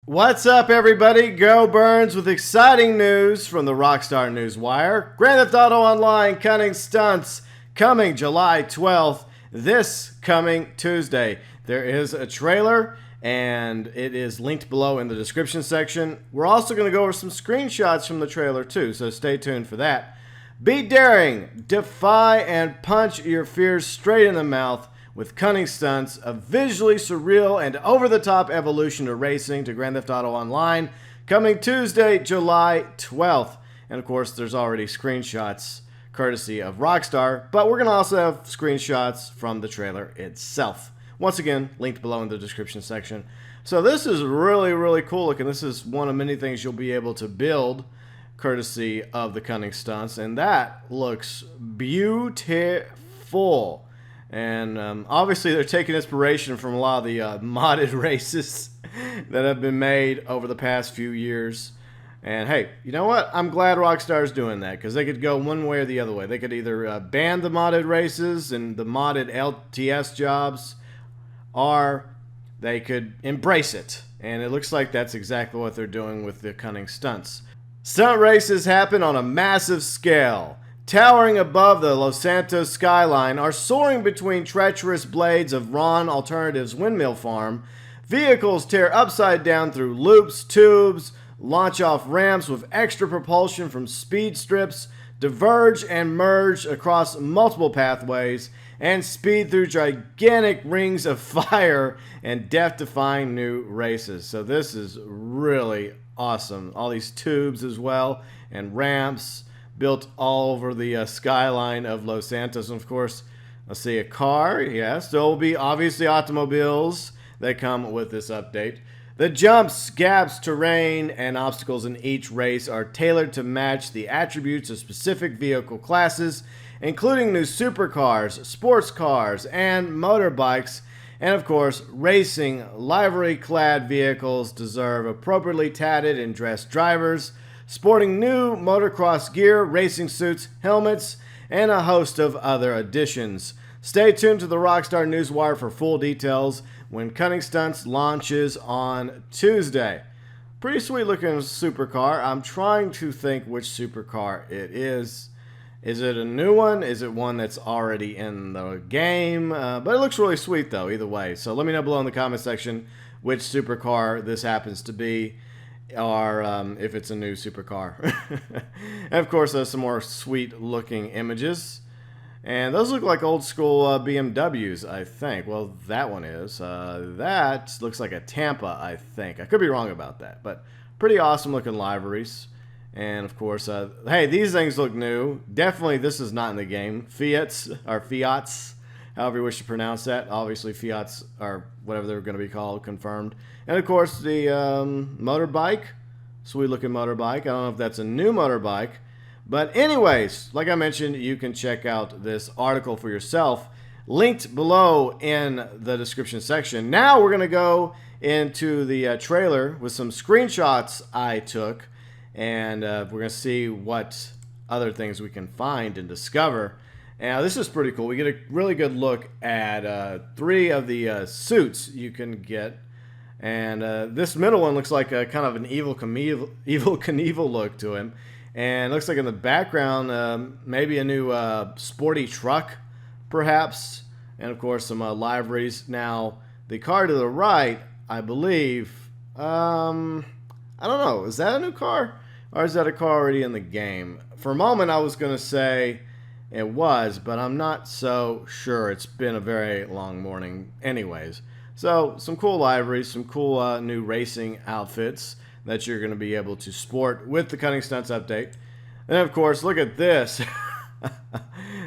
What's up, everybody? GeauxBurns with exciting news from the Rockstar Newswire. Grand Theft Auto Online Cunning Stunts coming July 12th, this coming Tuesday. There is a trailer, and it is linked below in the description section. We're also going to go over some screenshots from the trailer, too, so stay tuned for that. Be daring, defy, and punch your fears straight in the mouth with Cunning Stunts, a visually surreal and over-the-top evolution to racing to Grand Theft Auto Online, coming Tuesday, July 12th. And of course, there's already screenshots courtesy of Rockstar, but we're going to also have screenshots from the trailer itself. Once again, linked below in the description section. So this is really, really cool looking. This is one of many things you'll be able to build courtesy of the Cunning Stunts, and that looks beautiful. And obviously they're taking inspiration from a lot of the modded races that have been made over the past few years. And hey, you know what? I'm glad Rockstar's doing that, because they could go one way or the other way. They could either ban the modded races and the modded LTS jobs, or they could embrace it. And it looks like that's exactly what they're doing with the Cunning Stunts. Stunt races happen on a massive scale. Towering above the Los Santos skyline or soaring between treacherous blades of Ron Alternative's windmill farm, vehicles tear upside down through loops, tubes, launch off ramps with extra propulsion from speed strips, diverge and merge across multiple pathways, and speed through gigantic rings of fire and death-defying new races. So this is really awesome. All these tubes as well, and ramps built all over the skyline of Los Santos. And of course, let's see, a car. Yes, there will be obviously automobiles that come with this update. The jumps, gaps, terrain, and obstacles in each race are tailored to match the attributes of specific vehicle classes, including new supercars, sports cars, and motorbikes. And of course, racing livery-clad vehicles deserve appropriately tatted and dressed drivers, sporting new motocross gear, racing suits, helmets, and a host of other additions. Stay tuned to the Rockstar Newswire for full details when Cunning Stunts launches on Tuesday. Pretty sweet looking supercar. I'm trying to think which supercar it is. Is it a new one? Is it one that's already in the game? But it looks really sweet though, either way. So let me know below in the comment section which supercar this happens to be, or if it's a new supercar. And of course, there's some more sweet looking images, and those look like old school BMWs, I think. Well, that one is. That looks like a Tampa, I think. I could be wrong about that, but pretty awesome looking liveries. And of course, hey, these things look new. Definitely this is not in the game. Fiats, however you wish to pronounce that. Obviously, Fiats are whatever they're going to be called, confirmed. And of course, the motorbike, sweet looking motorbike. I don't know if that's a new motorbike. But anyways, like I mentioned, you can check out this article for yourself, linked below in the description section. Now we're going to go into the trailer with some screenshots I took. And we're going to see what other things we can find and discover. Now, this is pretty cool. We get a really good look at 3 of the suits you can get. And this middle one looks like a kind of an Evil Knievel look to him. And it looks like in the background, maybe a new sporty truck, perhaps. And, of course, some liveries. Now, the car to the right, I believe, I don't know. Is that a new car? Or is that a car already in the game? For a moment, I was going to say it was, but I'm not so sure. It's been a very long morning anyways. So, some cool liveries, some cool new racing outfits that you're going to be able to sport with the Cunning Stunts update. And, of course, look at this.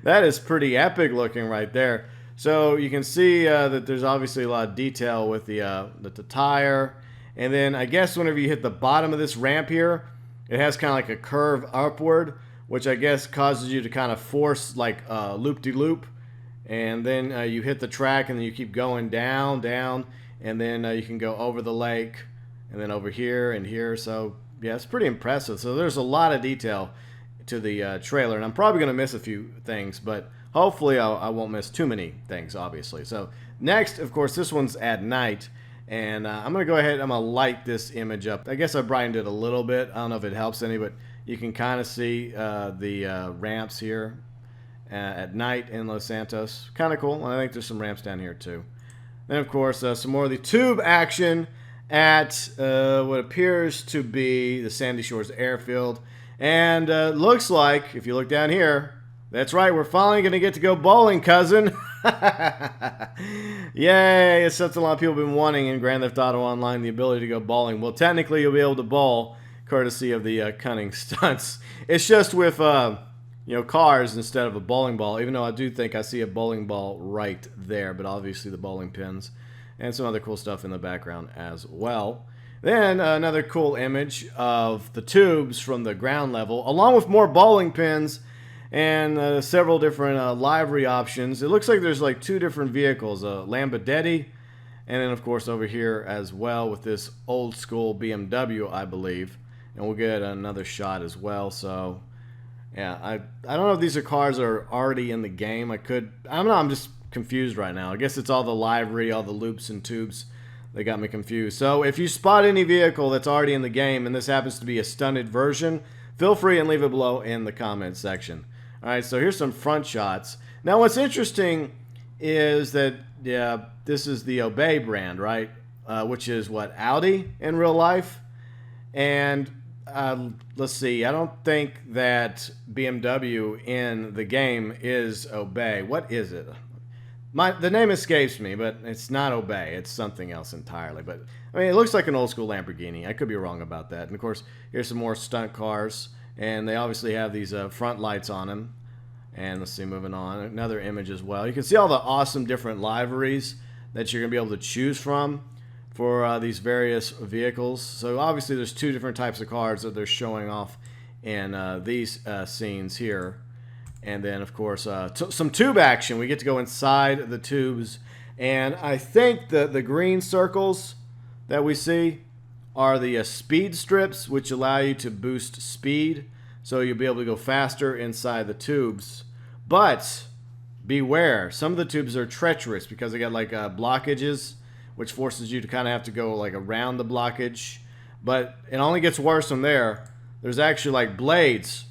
That is pretty epic looking right there. So, you can see that there's obviously a lot of detail with the tire. And then I guess whenever you hit the bottom of this ramp here, it has kind of like a curve upward, which I guess causes you to kind of force like loop-de-loop. And then you hit the track and then you keep going down, and then you can go over the lake and then over here and here. So yeah, it's pretty impressive. So there's a lot of detail to the trailer, and I'm probably going to miss a few things, but hopefully I won't miss too many things, obviously. So next, of course, this one's at night. And I'm going to go ahead, I'm going to light this image up. I guess I brightened it a little bit. I don't know if it helps any, but you can kind of see the ramps here at night in Los Santos. Kind of cool. And I think there's some ramps down here too. Then, of course, some more of the tube action at what appears to be the Sandy Shores Airfield. And looks like, if you look down here, that's right, we're finally going to get to go bowling, cousin. Yay, it's something a lot of people have been wanting in Grand Theft Auto Online, the ability to go bowling. Well, technically, you'll be able to bowl, courtesy of the Cunning Stunts. It's just with, cars instead of a bowling ball, even though I do think I see a bowling ball right there, but obviously the bowling pins and some other cool stuff in the background as well. Then another cool image of the tubes from the ground level, along with more bowling pins and several different livery options. It looks like there's like 2 different vehicles, a Lamborghini, and then of course over here as well with this old school BMW, I believe. And we'll get another shot as well. So yeah, I don't know if these are cars that are already in the game. I don't know, I'm just confused right now. I guess it's all the livery, all the loops and tubes that got me confused. So if you spot any vehicle that's already in the game and this happens to be a stunted version, feel free and leave it below in the comments section. Alright, so here's some front shots. Now what's interesting is that, yeah, this is the Obey brand, right? Which is what, Audi in real life? And let's see, I don't think that BMW in the game is Obey. What is it? The name escapes me, but it's not Obey. It's something else entirely. But I mean, it looks like an old school Lamborghini. I could be wrong about that. And of course, here's some more stunt cars. And they obviously have these front lights on them. And let's see, moving on. Another image as well. You can see all the awesome different liveries that you're going to be able to choose from for these various vehicles. So obviously there's 2 different types of cars that they're showing off in these scenes here. And then, of course, some tube action. We get to go inside the tubes. And I think the green circles that we see are the speed strips, which allow you to boost speed. So you'll be able to go faster inside the tubes. But beware, some of the tubes are treacherous because they got like blockages, which forces you to kind of have to go like around the blockage. But it only gets worse from there. There's actually like blades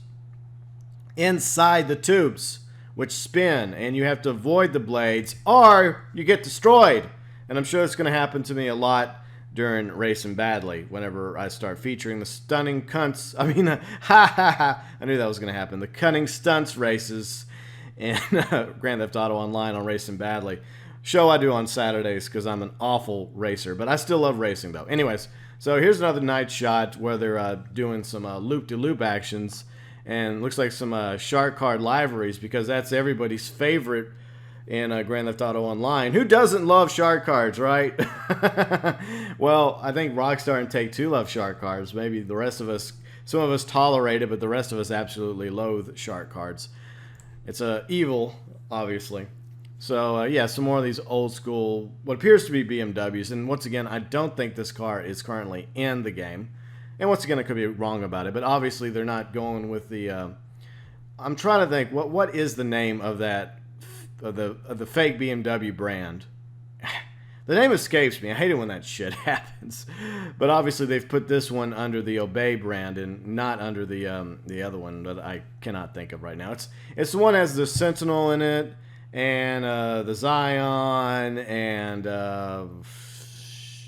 inside the tubes which spin, and you have to avoid the blades or you get destroyed. And I'm sure it's going to happen to me a lot during Racing Badly whenever I start featuring the stunning cunts. I mean, I knew that was going to happen. The Cunning Stunts races in Grand Theft Auto Online on Racing Badly. Show I do on Saturdays because I'm an awful racer, but I still love racing though. Anyways, so here's another night shot where they're doing some loop-de-loop actions, and looks like some shark card liveries because that's everybody's favorite in Grand Theft Auto Online. Who doesn't love shark cards, right? Well, I think Rockstar and Take-Two love shark cards. Maybe the rest of us, some of us tolerate it, but the rest of us absolutely loathe shark cards. It's evil, obviously. So, yeah, some more of these old school, what appears to be BMWs. And once again, I don't think this car is currently in the game. And once again, I could be wrong about it. But obviously, they're not going with the... I'm trying to think, what is the name of that, of the fake BMW brand? The name escapes me. I hate it when that shit happens. But obviously, they've put this one under the Obey brand and not under the other one that I cannot think of right now. It's the one that has the Sentinel in it, and the Zion, and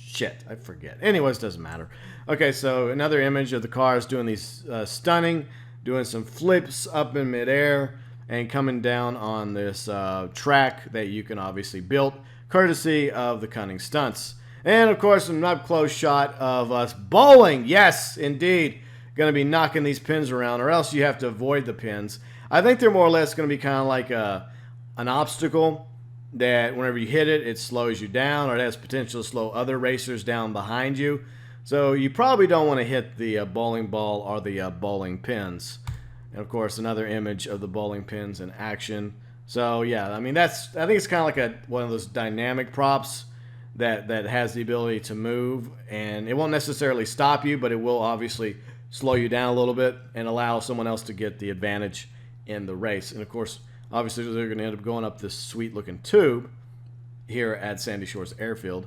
shit, I forget. Anyways, doesn't matter. Okay, so another image of the cars doing these stunning, doing some flips up in midair, and coming down on this track that you can obviously build, courtesy of the Cunning Stunts. And of course, an up-close shot of us bowling. Yes, indeed. Going to be knocking these pins around, or else you have to avoid the pins. I think they're more or less going to be kind of like an obstacle that whenever you hit it, it slows you down, or it has potential to slow other racers down behind you. So you probably don't want to hit the bowling ball or the bowling pins. And of course, another image of the bowling pins in action. So yeah, I mean, I think it's kind of like one of those dynamic props that has the ability to move, and it won't necessarily stop you, but it will obviously slow you down a little bit and allow someone else to get the advantage in the race. And of course, obviously they're going to end up going up this sweet looking tube here at Sandy Shores Airfield.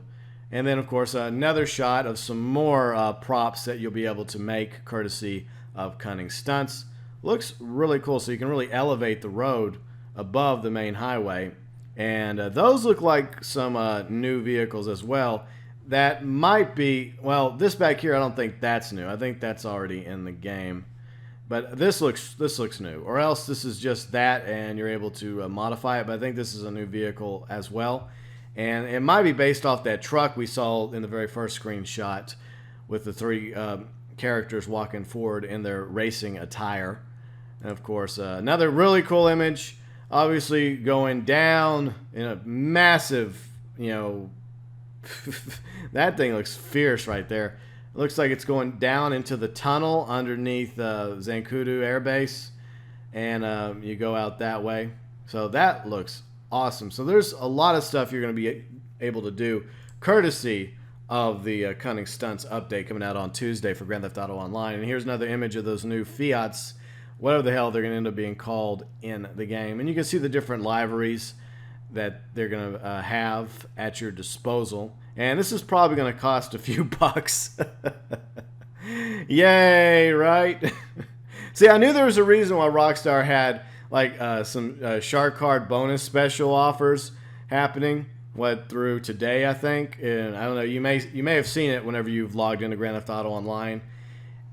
And then, of course, another shot of some more props that you'll be able to make courtesy of Cunning Stunts. Looks really cool, so you can really elevate the road above the main highway. And those look like some new vehicles as well. That might be, well, this back here, I don't think that's new. I think that's already in the game. But this looks new. Or else this is just that and you're able to modify it. But I think this is a new vehicle as well. And it might be based off that truck we saw in the very first screenshot with the three characters walking forward in their racing attire. And of course, another really cool image, obviously going down in a massive, you know, that thing looks fierce right there. It looks like it's going down into the tunnel underneath Zancudo Air Base, and you go out that way. So that looks awesome. So there's a lot of stuff you're going to be able to do courtesy of the Cunning Stunts update coming out on Tuesday for Grand Theft Auto Online. And here's another image of those new Fiats, whatever the hell they're going to end up being called in the game. And you can see the different liveries that they're going to have at your disposal. And this is probably going to cost a few bucks. Yay, right? See, I knew there was a reason why Rockstar had like some Shark Card bonus special offers happening. What, through today, I think. And I don't know, you may have seen it whenever you've logged into Grand Theft Auto Online.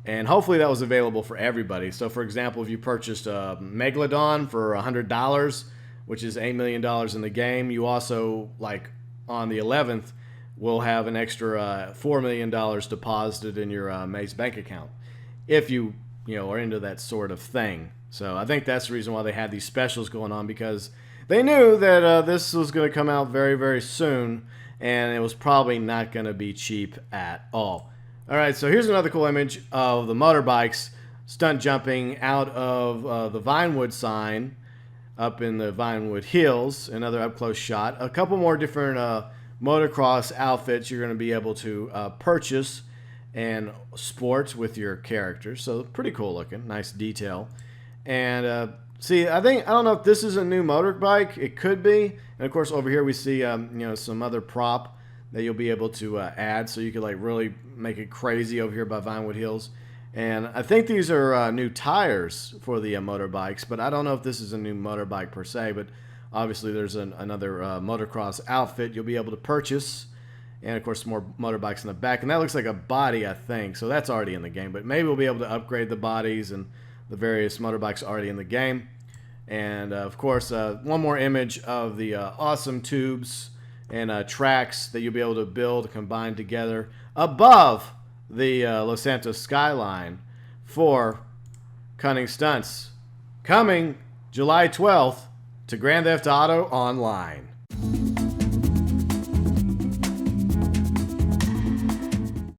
And hopefully that was available for everybody. So, for example, if you purchased a Megalodon for $100, which is $8 million in the game, you also, like, on the 11th, will have an extra $4 million deposited in your Maze bank account. If you are into that sort of thing. So I think that's the reason why they had these specials going on, because they knew that this was going to come out very, very soon, and it was probably not going to be cheap at all. All right, so here's another cool image of the motorbikes stunt jumping out of the Vinewood sign up in the Vinewood Hills. Another up-close shot. A couple more different motocross outfits you're going to be able to purchase and sport with your characters. So pretty cool looking, nice detail. And see, I don't know if this is a new motorbike. It could be. And of course, over here we see some other prop that you'll be able to add, so you could like really make it crazy over here by Vinewood Hills. And I think these are new tires for the motorbikes, but I don't know if this is a new motorbike per se. But obviously, there's another motocross outfit you'll be able to purchase. And, of course, more motorbikes in the back. And that looks like a body, I think. So that's already in the game. But maybe we'll be able to upgrade the bodies and the various motorbikes already in the game. And, of course, one more image of the awesome tubes and tracks that you'll be able to build, combine together above the Los Santos skyline for Cunning Stunts. Coming July 12th to Grand Theft Auto Online.